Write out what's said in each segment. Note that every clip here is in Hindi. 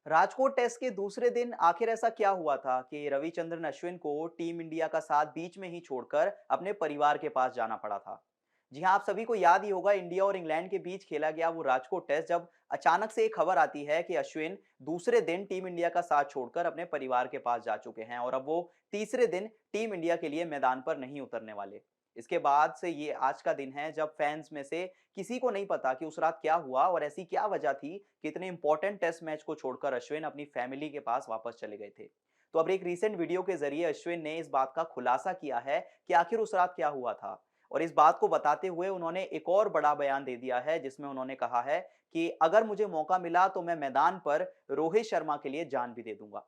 राजकोट टेस्ट के दूसरे दिन आखिर ऐसा क्या हुआ था कि रविचंद्रन अश्विन को टीम इंडिया का साथ बीच में ही छोड़कर अपने परिवार के पास जाना पड़ा था। जी हां, आप सभी को याद ही होगा, इंडिया और इंग्लैंड के बीच खेला गया वो राजकोट टेस्ट, जब अचानक से एक खबर आती है कि अश्विन दूसरे दिन टीम इंडिया का साथ छोड़कर अपने परिवार के पास जा चुके हैं और अब वो तीसरे दिन टीम इंडिया के लिए मैदान पर नहीं उतरने वाले। इसके बाद से ये आज का दिन है जब फैंस में से किसी को नहीं पता कि उस रात क्या हुआ और ऐसी क्या वजह थी कि इतने इंपॉर्टेंट टेस्ट मैच को छोड़कर अश्विन अपनी फैमिली के पास वापस चले गए थे। तो अब एक रीसेंट वीडियो के जरिए अश्विन ने इस बात का खुलासा किया है कि आखिर उस रात क्या हुआ था। और इस बात को बताते हुए उन्होंने एक और बड़ा बयान दे दिया है, जिसमें उन्होंने कहा है कि अगर मुझे मौका मिला तो मैं मैदान पर रोहित शर्मा के लिए जान भी दे दूंगा।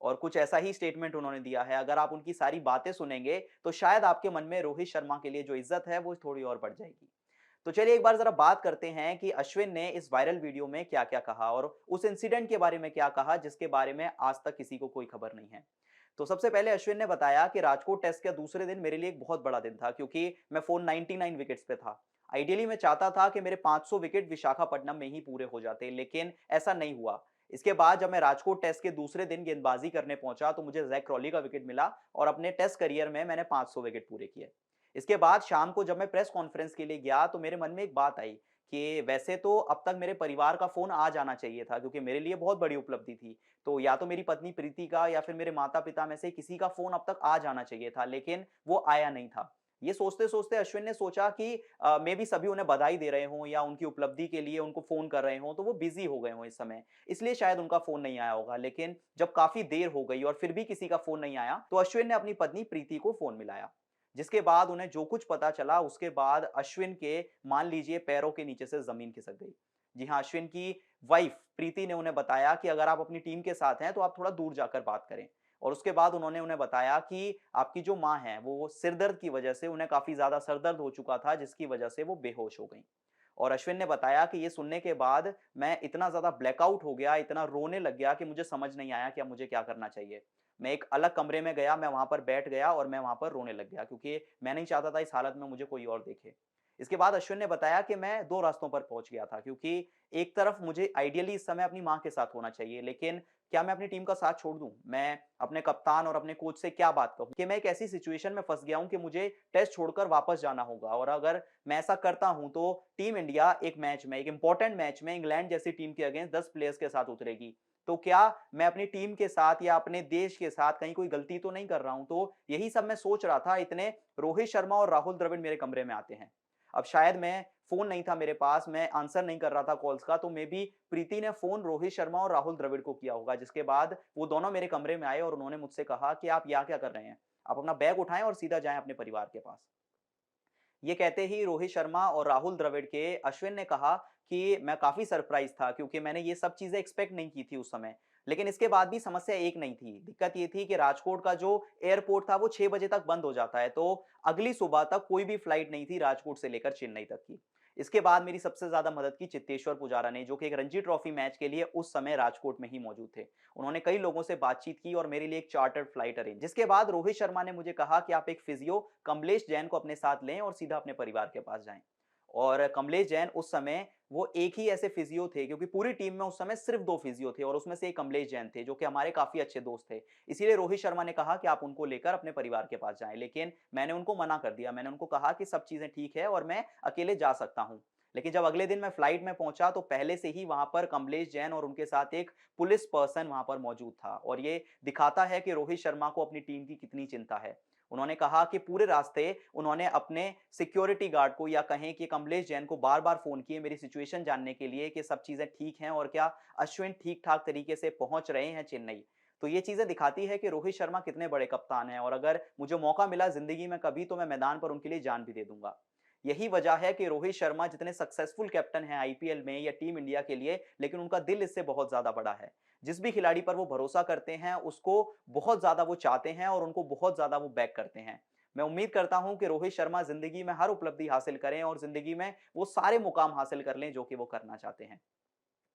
और कुछ ऐसा ही स्टेटमेंट उन्होंने दिया है। अगर आप उनकी सारी बातें सुनेंगे तो शायद आपके मन में रोहित शर्मा के लिए जो इज्जत है वो थोड़ी और बढ़ जाएगी। तो चलिए एक बार जरा बात करते हैं कि अश्विन ने इस वायरल वीडियो में क्या-क्या कहा और उस इंसिडेंट के बारे में क्या कहा, जिसके बारे में आज तक किसी को कोई खबर नहीं है। तो सबसे पहले अश्विन ने बताया कि राजकोट टेस्ट का दूसरे दिन मेरे लिए एक बहुत बड़ा दिन था, क्योंकि मैं 499 विकेट्स पे था। आइडियली मैं चाहता था कि मेरे 500 विकेट विशाखापट्टनम में ही पूरे हो जाते, लेकिन ऐसा नहीं हुआ। इसके बाद जब मैं राजकोट टेस्ट के दूसरे दिन गेंदबाजी करने पहुंचा तो मुझे जैक क्रॉली का विकेट मिला और अपने टेस्ट करियर में मैंने 500 विकेट पूरे किए। इसके बाद शाम को जब मैं प्रेस कॉन्फ्रेंस के लिए गया तो मेरे मन में एक बात आई कि वैसे तो अब तक मेरे परिवार का फ़ोन आ जाना चाहिए था, क्योंकि मेरे लिए बहुत बड़ी उपलब्धि थी। तो या तो मेरी पत्नी प्रीति का या फिर मेरे माता-पिता में से किसी का फ़ोन अब तक आ जाना चाहिए था, लेकिन वो आया नहीं था। ये सोचते-सोचते अश्विन ने सोचा कि मेबी सभी उन्हें बधाई दे रहे हों या उनकी उपलब्धि के लिए उनको फ़ोन कर रहे हों, तो वो बिज़ी हो गए हों इस समय, इसलिए शायद उनका फ़ोन नहीं आया होगा। लेकिन जब काफ़ी देर हो गई और फिर भी किसी का फ़ोन नहीं आया, तो अश्विन ने अपनी पत्नी प्रीति को फ़ोन मिलाया। जिसके बाद उन्हें जो कुछ पता चला, उसके बाद अश्विन के, मान लीजिए, पैरों के नीचे से ज़मीन खिसक गई। जी हाँ, अश्विन की वाइफ़ प्रीति ने उन्हें बताया कि अगर आप अपनी टीम के साथ हैं, तो आप थोड़ा दूर जाकर बात करें। और उसके बाद उन्होंने उन्हें बताया कि आपकी जो माँ हैं, वो सिर दर्द की वजह से, उन्हें काफ़ी ज़्यादा सर दर्द हो चुका था, जिसकी वजह से वो बेहोश हो गईं। और अश्विन ने बताया कि ये सुनने के बाद मैं इतना ज़्यादा ब्लैकआउट हो गया, इतना रोने लग गया कि मुझे समझ नहीं आया कि अब मुझे क्या करना चाहिए। मैं एक अलग कमरे में गया, मैं वहाँ पर बैठ गया और मैं वहाँ पर रोने लग गया, क्योंकि मैं नहीं चाहता था इस हालत में मुझे कोई और देखे। इसके बाद अश्विन ने बताया कि मैं 2 रास्तों पर पहुँच गया था, क्योंकि एक तरफ मुझे आइडियली इस समय अपनी माँ के साथ होना चाहिए, लेकिन क्या मैं अपनी टीम का साथ छोड़ दूँ? मैं अपने कप्तान और अपने कोच से क्या बात कहूँ कि मैं एक ऐसी सिचुएशन में फँस गया हूँ कि मुझे टेस्ट छोड़कर वापस जाना होगा, और अगर मैं ऐसा करता हूँ तो टीम इंडिया एक मैच में, एक इंपॉर्टेंट मैच में इंग्लैंड जैसी टीम के अगेंस्ट 10 प्लेयर्स के साथ उतरेगी। तो क्या मैं अपनी टीम के साथ या अपने देश के साथ कहीं कोई गलती तो नहीं कर रहा हूँ? तो यही सब मैं सोच रहा था, इतने रोहित शर्मा और राहुल द्रविड़ मेरे कमरे में आते हैं। अब शायद मैं फ़ोन नहीं था मेरे पास, मैं आंसर नहीं कर रहा था कॉल्स का, तो मेबी प्रीति ने फ़ोन रोहित शर्मा और राहुल द्रविड़ को किया होगा, जिसके बाद वो दोनों मेरे कमरे में आए और उन्होंने मुझसे कहा कि आप यहाँ क्या कर रहे हैं? आप अपना बैग उठाएँ और सीधा जाएँ अपने परिवार के पास। ये कहते ही रोहित शर्मा और राहुल द्रविड़ के अश्विन ने कहा कि मैं काफ़ी सरप्राइज़ था, क्योंकि मैंने ये सब चीज़ें एक्सपेक्ट नहीं की थी उस समय। लेकिन इसके बाद भी समस्या एक नहीं थी। दिक्कत ये थी कि राजकोट का जो एयरपोर्ट था वो 6 बजे तक बंद हो जाता है, तो अगली सुबह तक कोई भी फ्लाइट नहीं थी राजकोट से लेकर चेन्नई तक की। इसके बाद मेरी सबसे ज़्यादा मदद की चेतेश्वर पुजारा ने, जो कि एक रणजी ट्रॉफी मैच के लिए उस समय राजकोट में ही मौजूद थे। उन्होंने कई लोगों से बातचीत की और मेरे लिए एक चार्टर्ड फ्लाइट अरेंज। जिसके बाद रोहित शर्मा ने मुझे कहा कि आप एक फिजियो कमलेश जैन को अपने साथ लें और सीधा अपने परिवार के पास जाएँ। और कमलेश जैन उस समय वो एक ही ऐसे फिजियो थे, क्योंकि पूरी टीम में उस समय सिर्फ 2 फिजियो थे और उसमें से एक कमलेश जैन थे, जो कि हमारे काफ़ी अच्छे दोस्त थे। इसीलिए रोहित शर्मा ने कहा कि आप उनको लेकर अपने परिवार के पास जाएँ, लेकिन मैंने उनको मना कर दिया। मैंने उनको कहा कि सब चीज़ें ठीक है और मैं अकेले जा सकता हूँ। लेकिन जब अगले दिन मैं फ्लाइट में पहुँचा तो पहले से ही वहाँ पर कमलेश जैन और उनके साथ एक पुलिस पर्सन वहाँ पर मौजूद था, और ये दिखाता है कि रोहित शर्मा को अपनी टीम की कितनी चिंता है। उन्होंने कहा कि पूरे रास्ते उन्होंने अपने सिक्योरिटी गार्ड को, या कहें कि कमलेश जैन को, बार-बार फ़ोन किए मेरी सिचुएशन जानने के लिए कि सब चीज़ें ठीक हैं और क्या अश्विन ठीक-ठाक तरीके से पहुँच रहे हैं चेन्नई। तो ये चीज़ें दिखाती है कि रोहित शर्मा कितने बड़े कप्तान हैं, और अगर मुझे मौका मिला ज़िंदगी में कभी तो मैं मैदान पर उनके लिए जान भी दे दूँगा। यही वजह है कि रोहित शर्मा जितने सक्सेसफुल कैप्टन हैं आईपीएल में या टीम इंडिया के लिए, लेकिन उनका दिल इससे बहुत ज़्यादा बड़ा है। जिस भी खिलाड़ी पर वो भरोसा करते हैं, उसको बहुत ज़्यादा वो चाहते हैं और उनको बहुत ज़्यादा वो बैक करते हैं। मैं उम्मीद करता हूँ कि रोहित शर्मा ज़िंदगी में हर उपलब्धि हासिल करें और ज़िंदगी में वो सारे मुकाम हासिल कर लें जो कि वो करना चाहते हैं।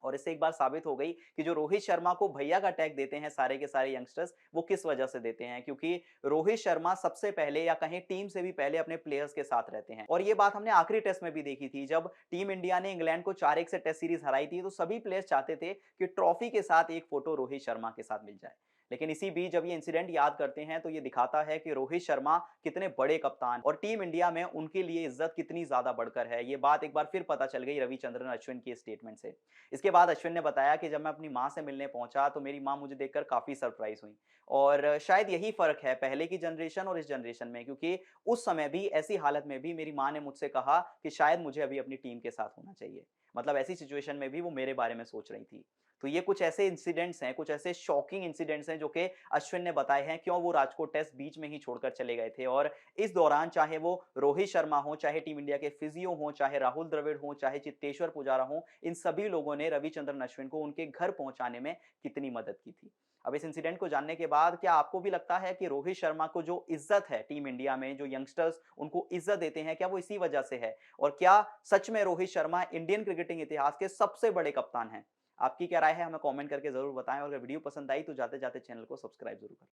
और इससे एक बात साबित हो गई कि जो रोहित शर्मा को भैया का टैग देते हैं सारे के सारे यंगस्टर्स, वो किस वजह से देते हैं, क्योंकि रोहित शर्मा सबसे पहले या कहें टीम से भी पहले अपने प्लेयर्स के साथ रहते हैं। और ये बात हमने आखिरी टेस्ट में भी देखी थी, जब टीम इंडिया ने इंग्लैंड को 4-1 से टेस्ट सीरीज हराई थी, तो सभी प्लेयर्स चाहते थे कि ट्रॉफी के साथ एक फोटो रोहित शर्मा के साथ मिल जाए। लेकिन इसी बीच जब ये इंसिडेंट याद करते हैं तो ये दिखाता है कि रोहित शर्मा कितने बड़े कप्तान और टीम इंडिया में उनके लिए इज्जत कितनी ज्यादा बढ़कर है। ये बात एक बार फिर पता चल गई रविचंद्रन अश्विन की स्टेटमेंट से। इसके बाद अश्विन ने बताया कि जब मैं अपनी माँ से मिलने पहुंचा तो मेरी माँ मुझे देखकर काफी सरप्राइज हुई। और शायद यही फर्क है पहले की जनरेशन और इस जनरेशन में, क्योंकि उस समय भी ऐसी हालत में भी मेरी माँ ने मुझसे कहा कि शायद मुझे अभी अपनी टीम के साथ होना चाहिए। मतलब ऐसी सिचुएशन में भी वो मेरे बारे में सोच रही थी। तो ये कुछ ऐसे इंसिडेंट्स हैं, कुछ ऐसे शॉकिंग इंसिडेंट्स हैं जो कि अश्विन ने बताए हैं क्यों वो राजकोट टेस्ट बीच में ही छोड़कर चले गए थे। और इस दौरान चाहे वो रोहित शर्मा हो, चाहे टीम इंडिया के फिजियो हो, चाहे राहुल द्रविड़ हो, चाहे चेतेश्वर पुजारा हो, इन सभी लोगों ने रविचंद्रन अश्विन को उनके घर पहुंचाने में कितनी मदद की थी। अब इस इंसिडेंट को जानने के बाद क्या आपको भी लगता है कि रोहित शर्मा को जो इज्जत है टीम इंडिया में, जो यंगस्टर्स उनको इज्जत देते हैं, क्या वो इसी वजह से है? और क्या सच में रोहित शर्मा इंडियन क्रिकेटिंग इतिहास के सबसे बड़े कप्तान हैं? आपकी क्या राय है हमें कमेंट करके ज़रूर बताएँ, और अगर वीडियो पसंद आई तो जाते-जाते चैनल को सब्सक्राइब ज़रूर करें।